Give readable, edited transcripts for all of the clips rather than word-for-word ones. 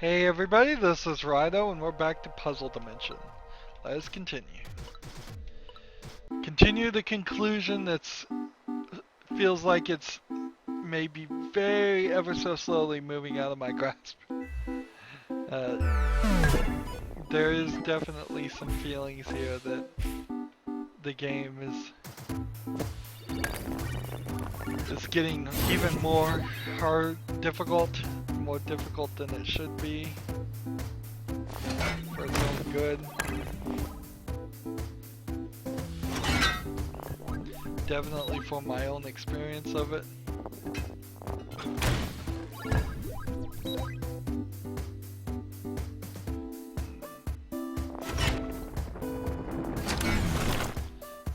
Hey everybody, this is Rydo and we're back to Puzzle Dimension. Let us continue. Continue the conclusion that's feels like it's maybe very ever so slowly moving out of my grasp. There is definitely some feelings here that the game is getting even more more difficult than it should be for its own good. Definitely for my own experience of it.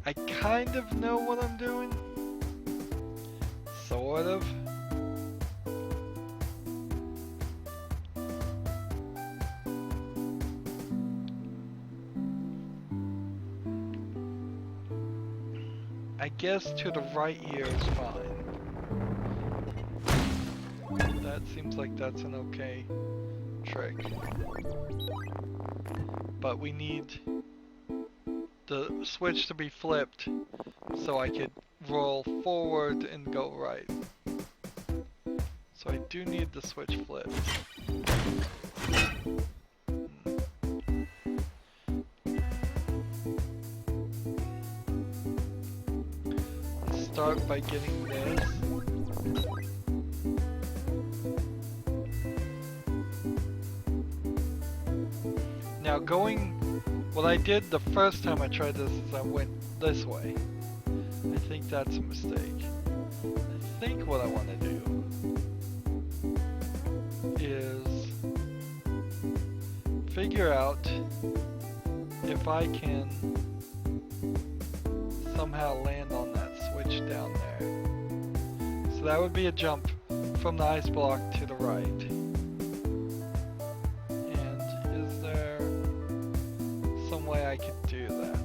I kind of know what I'm doing. Sort of. I guess to the right here is fine. That seems like that's an okay trick. But we need the switch to be flipped so I could roll forward and go right. So I do need the switch flipped. Let's start by getting this. Now what I did the first time I tried this is I went this way. I think that's a mistake. I think what I want to do is figure out if I can somehow land on that switch down there. So that would be a jump from the ice block to the right. Way I could do that.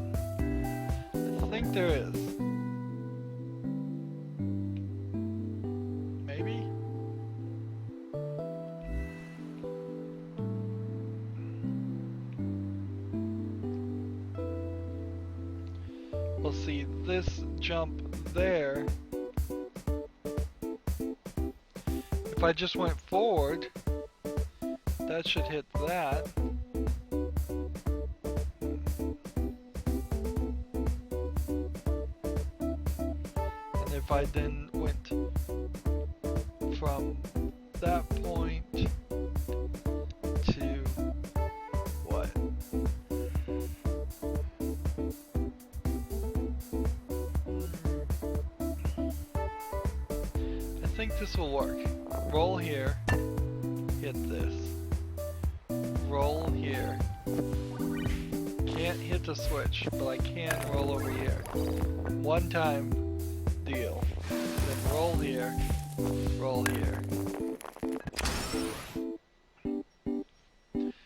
I think there is. Maybe? We'll see this jump there. If I just went forward, that should hit that. If I then went from that point to what? I think this will work. Roll here, hit this. Roll here. Can't hit the switch, but I can roll over here. One time. Deal. Then roll here, roll here.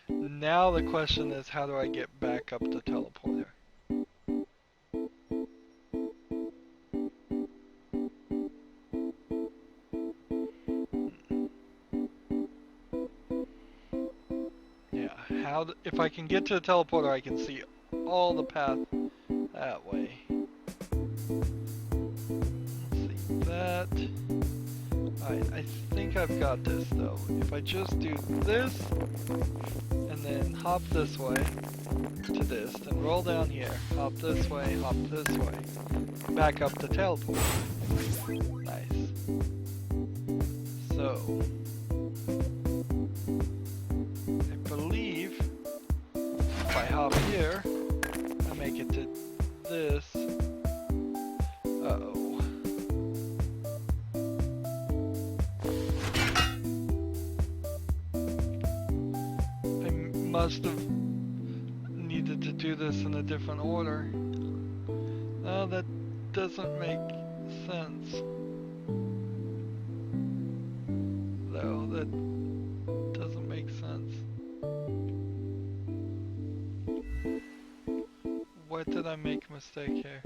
Now the question is, how do I get back up the teleporter? Yeah, if I can get to the teleporter, I can see all the path that way. That. Alright, I think I've got this though. If I just do this, and then hop this way to this, then roll down here, hop this way, back up the teleport. Nice. So, I believe if I hop here, I make it to this. Uh-oh. Must have needed to do this in a different order. No, that doesn't make sense. No, that doesn't make sense. What did I make a mistake here?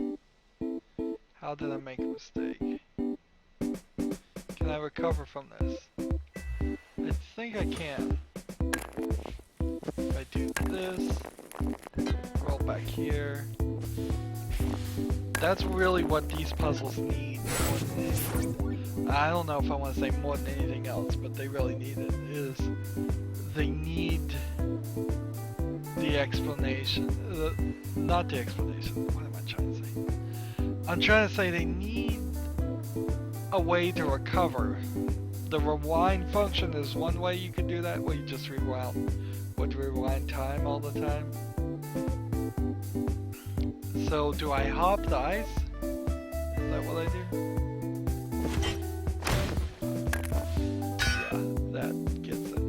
How did I make a mistake? Can I recover from this? I think I can. If I do this, roll back here. That's really what these puzzles need more than anything. I don't know if I want to say more than anything else, but they really need it. Is they need the explanation. Not the explanation. What am I trying to say? I'm trying to say they need a way to recover. The rewind function is one way you can do that, where you just rewind time all the time. So do I hop the ice? Is that what I do? Yeah, that gets it.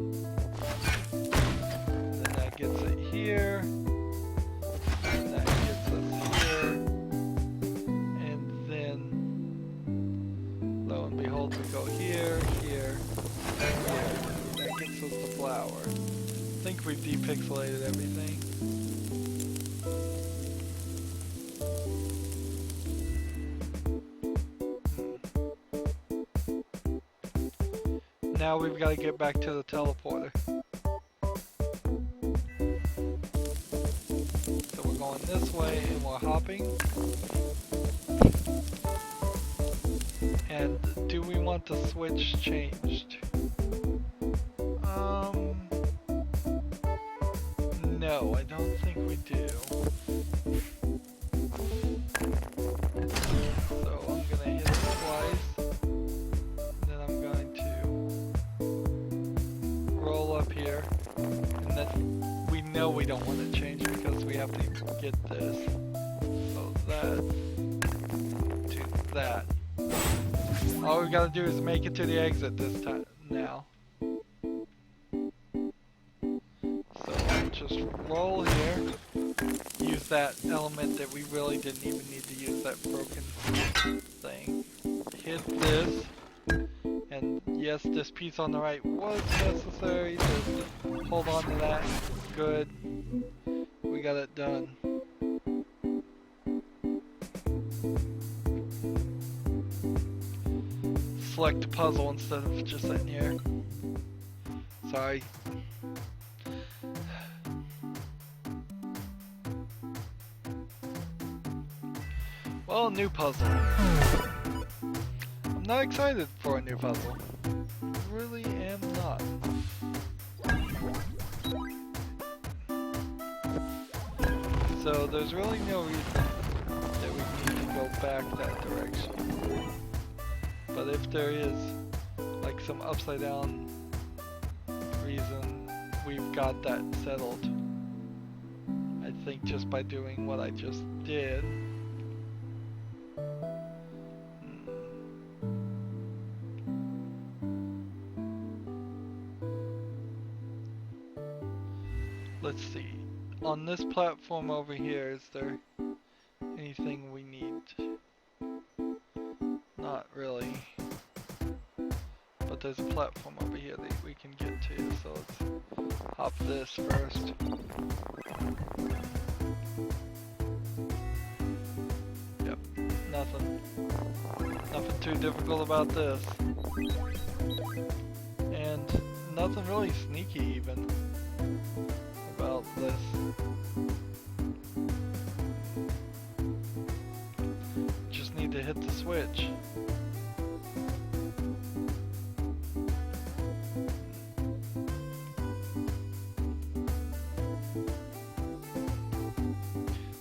Then that gets it here. And that gets us here. And then, lo and behold, we go here, here, and here. That gets us the flower. I think we've depixelated everything. Now we've got to get back to the teleporter. So we're going this way and we're hopping. And do we want the switch changed? No, I don't think we do. So I'm gonna hit it twice. Then I'm going to roll up here. And then we know we don't want to change because we have to get this. So that to that. All we gotta do is make it to the exit this time now. Just roll here, use that element that we really didn't even need to use, that broken thing. Hit this, and yes, this piece on the right was necessary to hold on to that. Good. We got it done. Select a puzzle instead of just sitting here. Sorry. Well, new puzzle. I'm not excited for a new puzzle. I really am not. So there's really no reason that we need to go back that direction. But if there is like some upside down reason, we've got that settled. I think just by doing what I just did. Let's see. On this platform over here, is there anything we need? Not really. But there's a platform over here that we can get to, so let's hop this first. Yep, nothing. Nothing too difficult about this. And nothing really sneaky even about this. Just need to hit the switch.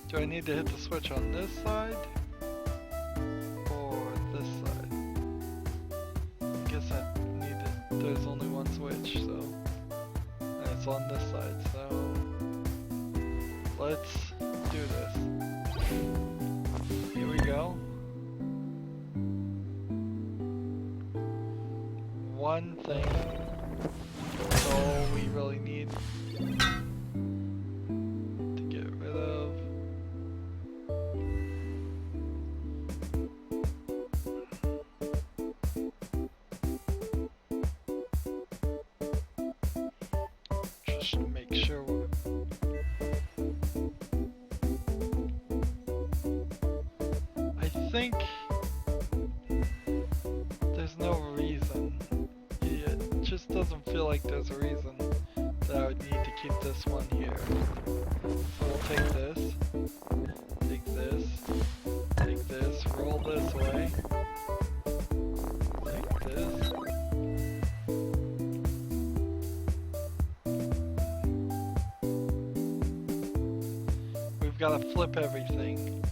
Do I need to hit the switch on this side or this side? I guess I need to, there's only one switch, so, and it's on this side, so let's do this. Here we go. One thing, that's all we really need to get rid of. Just make sure I think there's no reason. It just doesn't feel like there's a reason that I would need to keep this one here. So we'll take this, take this, roll this way, take this. We've got to flip everything.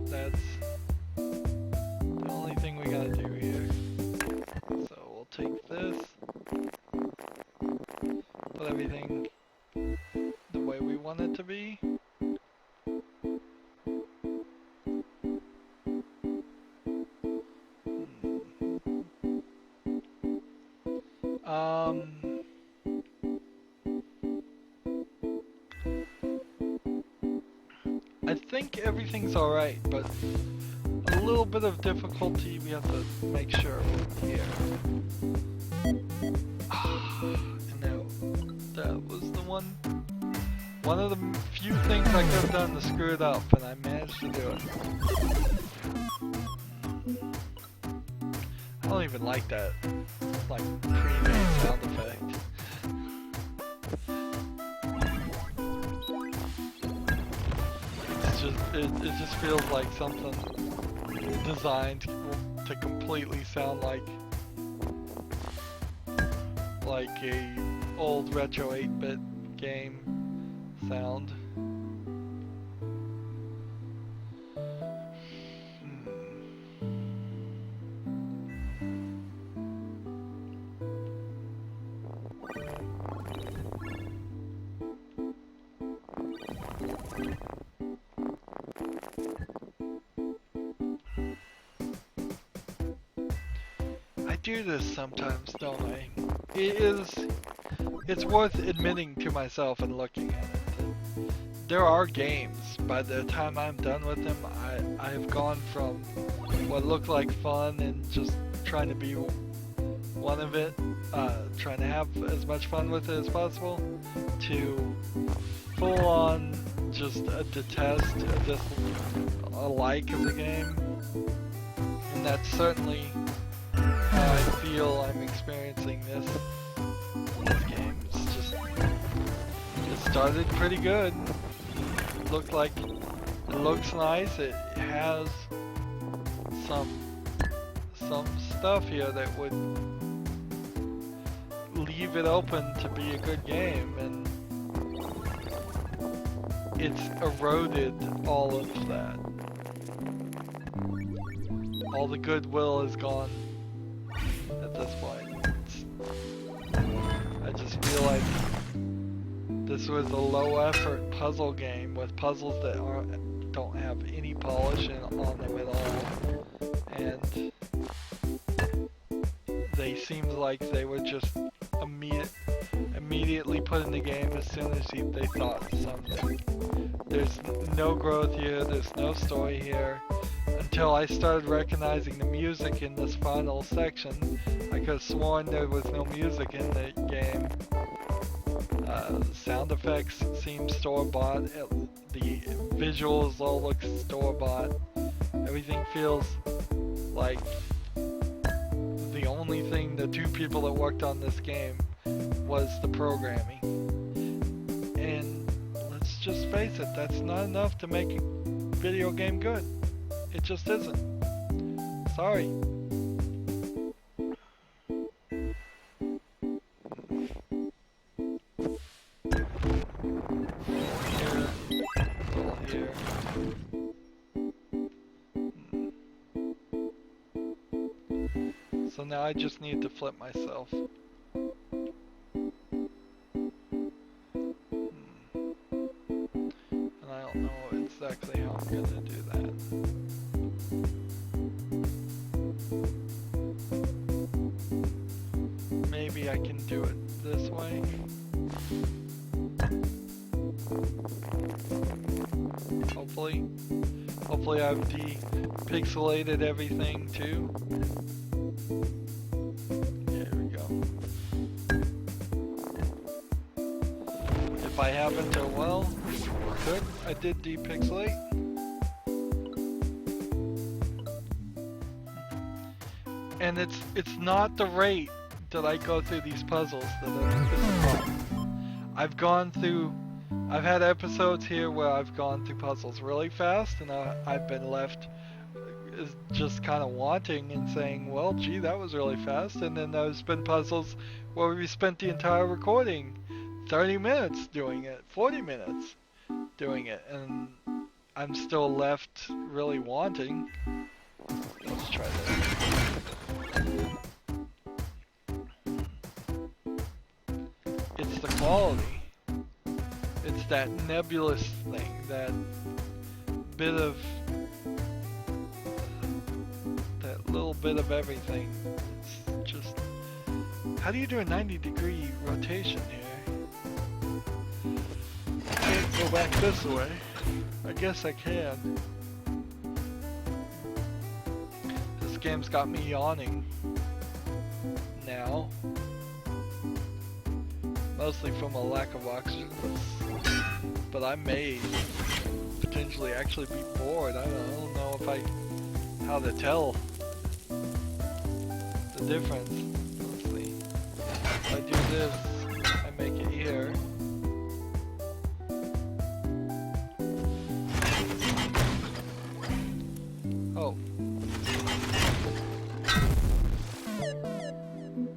That's the only thing we got to do here. So we'll take this, put everything the way we want it to be. I think everything's alright, but a little bit of difficulty we have to make sure here. And now, that was the one of the few things I could have done to screw it up, and I managed to do it. I don't even like that, like, pre-made sound effect. It just feels like something designed to completely sound like a old retro 8-bit game sound. I do this sometimes, don't I? It's worth admitting to myself and looking at it. There are games, by the time I'm done with them, I have gone from what looked like fun and just trying to be one of it, trying to have as much fun with it as possible, to full on just a detest, a like of the game. And that's certainly how I feel I'm experiencing this game. It's just, it started pretty good. It looks nice. It has some stuff here that would leave it open to be a good game, and it's eroded all of that. All the goodwill is gone at this point. I just feel like this was a low-effort puzzle game with puzzles that don't have any polish on them at all, and they seemed like they were just immediately put in the game as soon as they thought something. There's no growth here. There's no story here. Until I started recognizing the music in this final section, I could have sworn there was no music in the game. Sound effects seem store-bought. The visuals all look store-bought. Everything feels like the only thing the two people that worked on this game was the programming. And let's just face it, that's not enough to make a video game good. It just isn't. Sorry. Here. So now I just need to flip myself. And I don't know exactly how I'm gonna do that. Maybe I can do it this way. Hopefully I've de-pixelated everything too. There we go. If I haven't, well, good. I did de-pixelate. And it's not the rate did I go through these puzzles that are this long. I've had episodes here where I've gone through puzzles really fast, and I've been left just kind of wanting and saying, well, gee, that was really fast. And then there's been puzzles where we spent the entire recording 30 minutes doing it, 40 minutes doing it, and I'm still left really wanting. Let's try this. It's the quality. It's that nebulous thing, that bit of, that little bit of everything. It's just, how do you do a 90-degree rotation here? I can't go back this way. I guess I can. This game's got me yawning now. Mostly from a lack of oxygen, but I may potentially actually be bored. I don't know how to tell the difference. Let's see. If I do this, I make it here. Oh.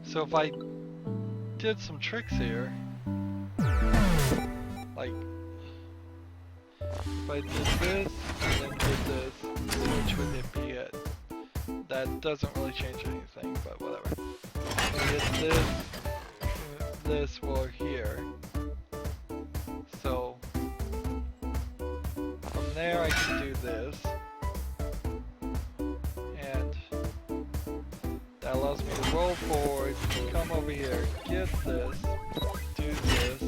So if I did some tricks here, like if I did this and then did this, which would it be it? That doesn't really change anything, but whatever. If I did this were here. So from there I can do this, and that allows me to roll forward, come over here, get this, do this,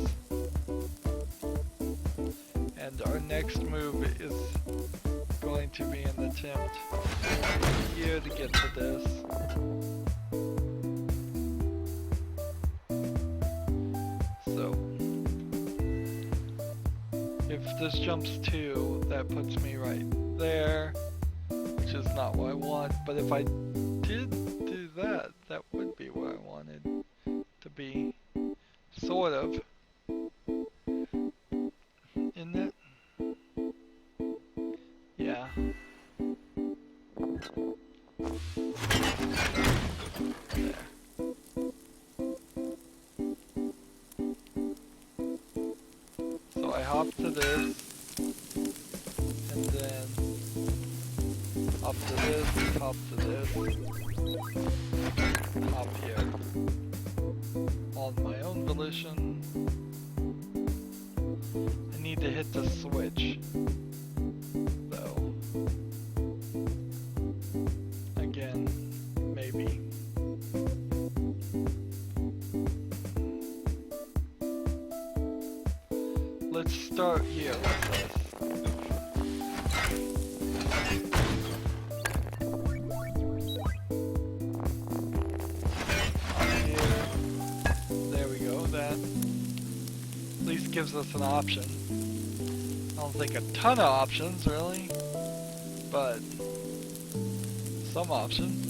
and our next move is going to be an attempt here to get to this. So, if this jumps 2, that puts me right there, which is not what I want, but if I did do that, that would be where I wanted to be, sort of. Isn't it? Yeah. There. So I hop to this, and then hop to this, hop to this, hop here. On my own volition, I need to hit the switch, though. Again, maybe. Let's start here like this. Gives us an option. I don't think a ton of options, really, but some option.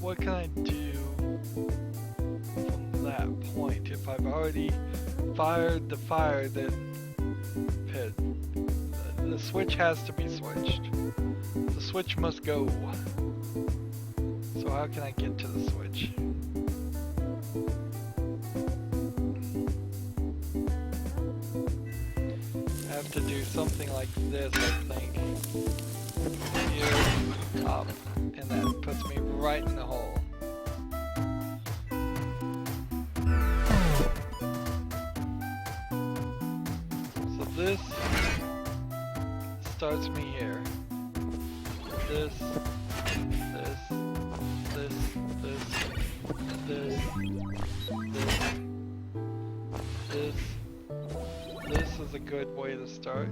What can I do from that point if I've already fired the fire that pit? The switch has to be switched. The switch must go. So how can I get to the switch? I have to do something like this, I think. Here, up. And that puts me right in the hole. So this starts me here. This, this, this, this, this, this, this, this is a good way to start.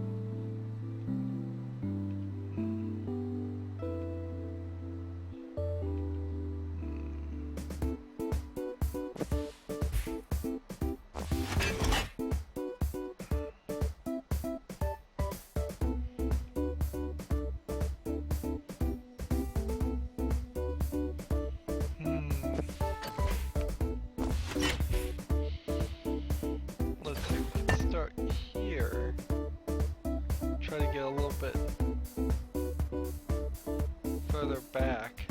Let's see, let's start here. Try to get a little bit further back.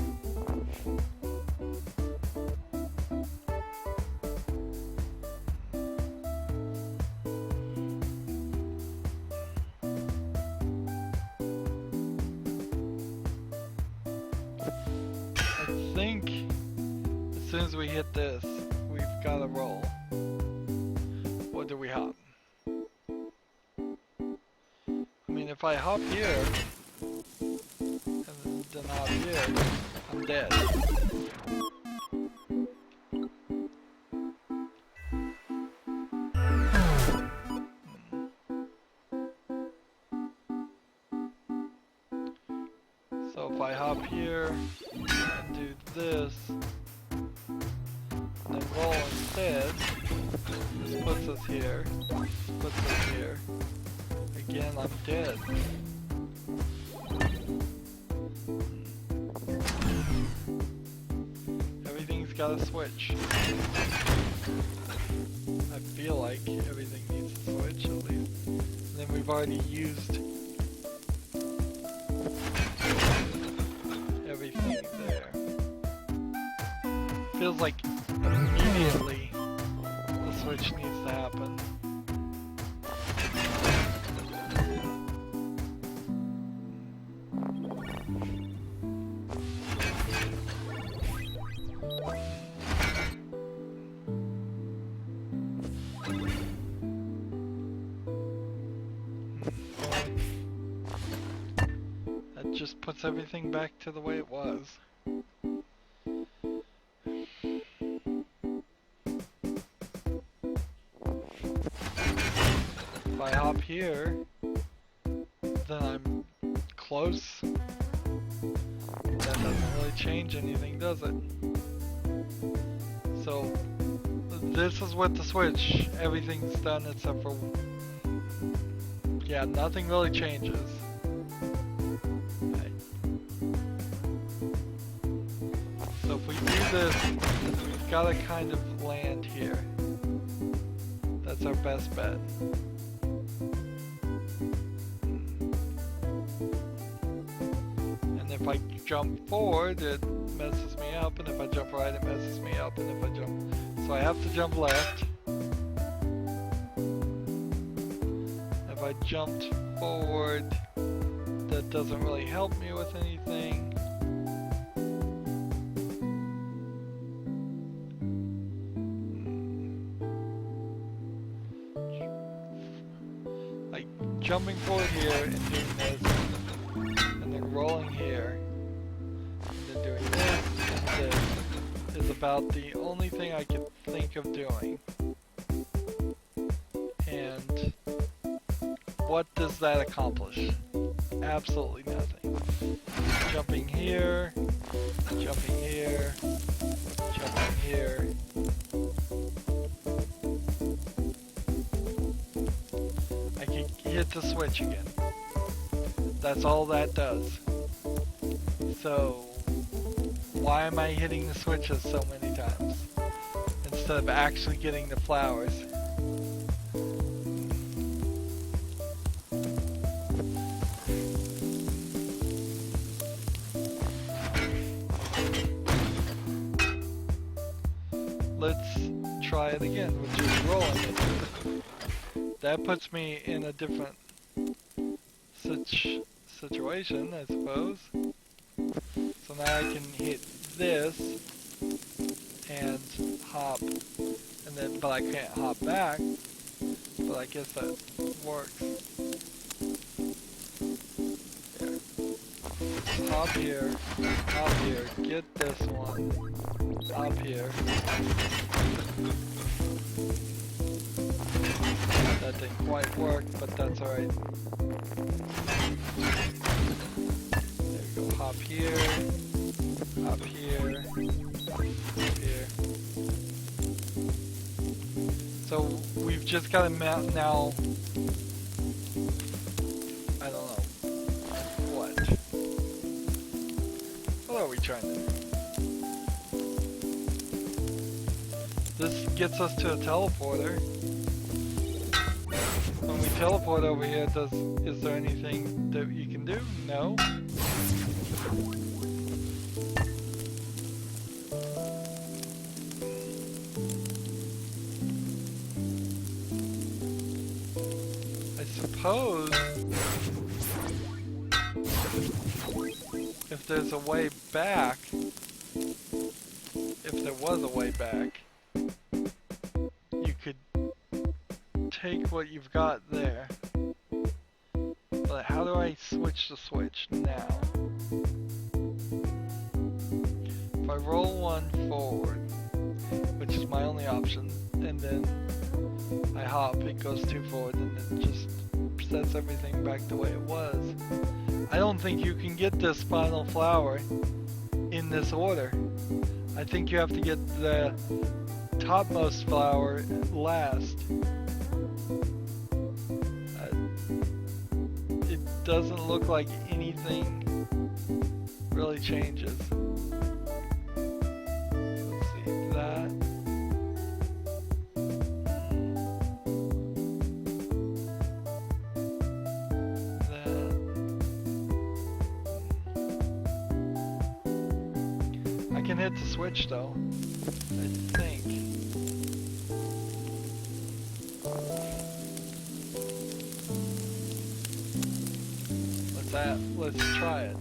I think as soon as we hit this, we've got to roll. Or do we hop? I mean, if I hop here, and then hop here, I'm dead. So if I hop here, and do this, and then roll instead, this puts us here, puts us here. Again, I'm dead. Everything's got a switch. I feel like everything needs a switch at least. And then we've already used everything there. Feels like immediately the switch needs to happen. That just puts everything back to the way it was. If I hop here, then I'm close. That doesn't really change anything, does it? So, this is with the switch. Everything's done except for... yeah, nothing really changes. Okay. So if we do this, we've got to kind of land here. That's our best bet. And if I jump forward, it messes me up, and if I jump right, it messes me up, and if I jump... so I have to jump left. If I jumped forward, that doesn't really help me with anything. Like jumping forward here and doing this, and then rolling here, and then doing this and this is about the only thing I can think of doing. And what does that accomplish? Absolutely nothing. Jumping here, jumping here, jumping here. I can hit the switch again. That's all that does. So, why am I hitting the switches so many times instead of actually getting the flowers? Let's try it again, which is rolling it. That puts me in a different situation, I suppose. So now I can hit this and hop, and then, but I can't hop back. But I guess that works. There. Hop here, get this one. Hop here. That didn't quite work, but that's alright. There we go, hop here, here. So we've just got to mount now. I don't know. What? What are we trying to do? This gets us to a teleporter. When we teleport over here, is there anything that you can do? No. I suppose if there's a way back, if there was a way back, you could take what you've got there. But how do I switch the switch now? If I roll one forward, which is my only option, and then I hop, it goes two forward, and it just sets everything back the way it was. I don't think you can get this final flower in this order. I think you have to get the topmost flower last. It doesn't look like anything really changes. Let's see, that. I can hit the switch though, I think. Let's try it.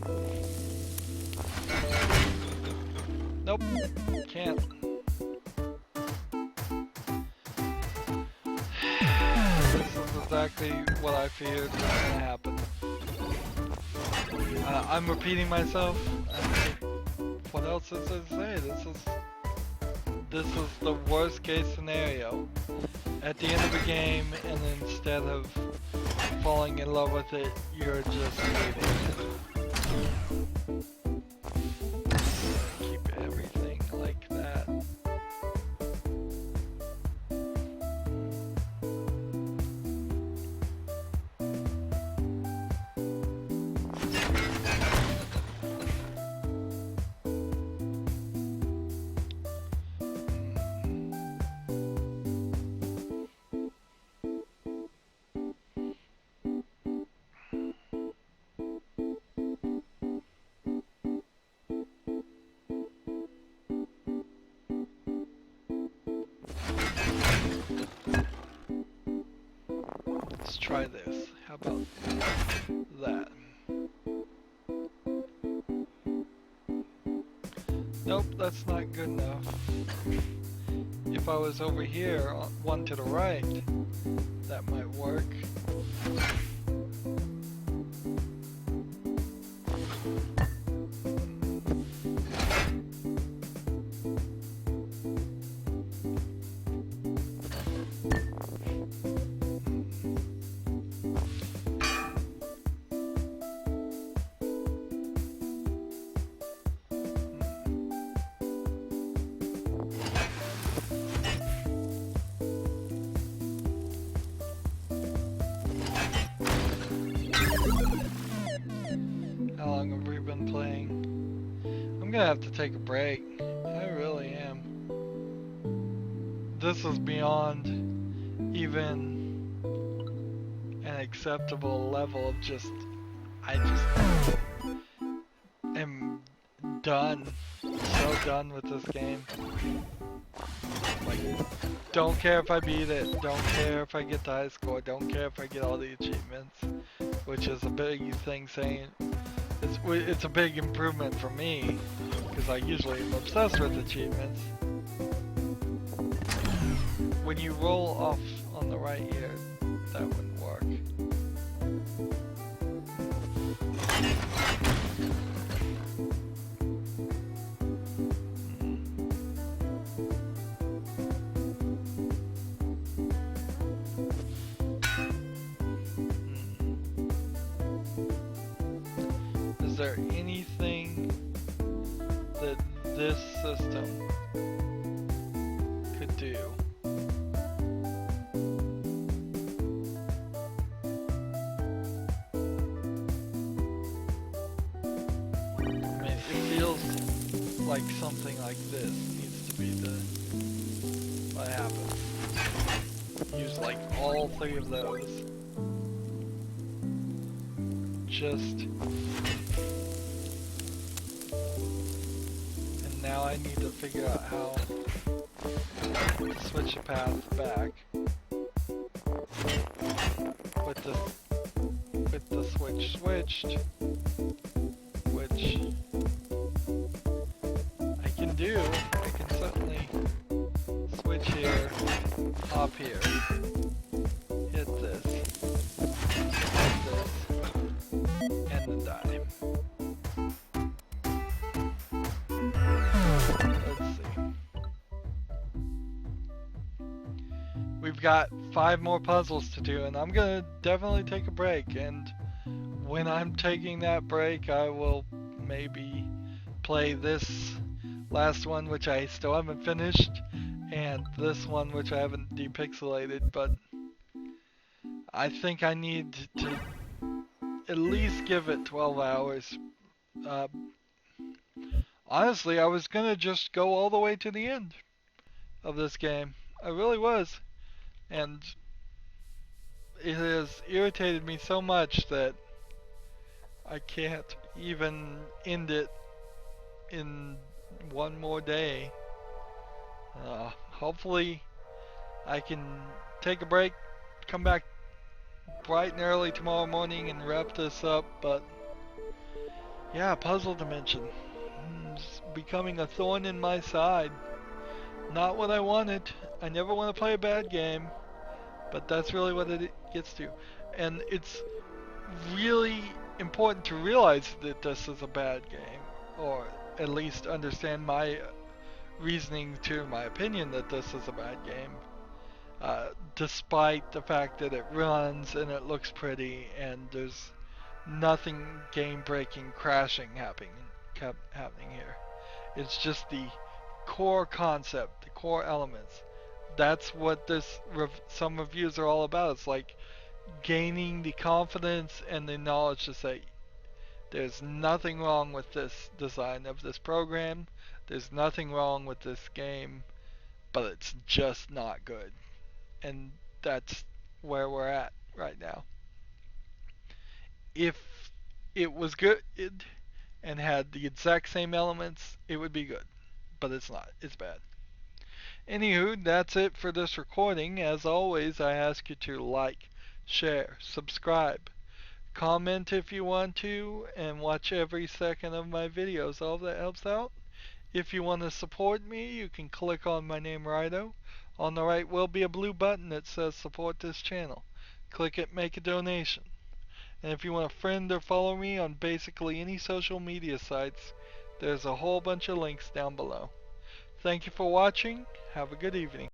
Nope, can't. This is exactly what I feared was gonna happen. I'm repeating myself. What else is there to say? This is the worst case scenario. At the end of the game, and instead of falling in love with it, you're just hating it. Keep everything like that. Let's try this. How about that? Nope, that's not good enough. If I was over here, one to the right, that might work. How long have we been playing? I'm gonna have to take a break. I really am. This is beyond even an acceptable level of just... I just am done. So done with this game. Like, don't care if I beat it. Don't care if I get the high score. Don't care if I get all the achievements. Which is a big thing saying... It's a big improvement for me, because I usually am obsessed with achievements. When you roll off on the right here, that wouldn't work. there anything that this system could do? I mean, it feels like something like this needs to be what happens. Use like all three of those. Just... and now I need to figure out how to switch the path back with the switch switched, which I can do. I can certainly switch here, hop here, hit this, and then die. Let's see. We've got 5 more puzzles to do, and I'm gonna definitely take a break, and when I'm taking that break I will maybe play this last one, which I still haven't finished, and this one, which I haven't depixelated, but I think I need to at least give it 12 hours. Honestly, I was gonna just go all the way to the end of this game. I really was. And it has irritated me so much that I can't even end it in one more day. Hopefully I can take a break, come back bright and early tomorrow morning and wrap this up, but yeah, Puzzle Dimension. It's becoming a thorn in my side. Not what I wanted. I never want to play a bad game, but that's really what it gets to. And it's really important to realize that this is a bad game, or at least understand my reasoning to my opinion that this is a bad game, despite the fact that it runs and it looks pretty and there's nothing game-breaking crashing happening here. It's just the core concept, the core elements. That's what some reviews are all about. It's like gaining the confidence and the knowledge to say there's nothing wrong with this design of this program, there's nothing wrong with this game, but it's just not good. And that's where we're at right now. If it was good and had the exact same elements, it would be good. But it's not. It's bad. Anywho, that's it for this recording. As always, I ask you to like, share, subscribe, comment if you want to, and watch every second of my videos. All that helps out. If you want to support me, you can click on my name, Rydo. On the right will be a blue button that says support this channel. Click it, make a donation. And if you want to friend or follow me on basically any social media sites, there's a whole bunch of links down below. Thank you for watching. Have a good evening.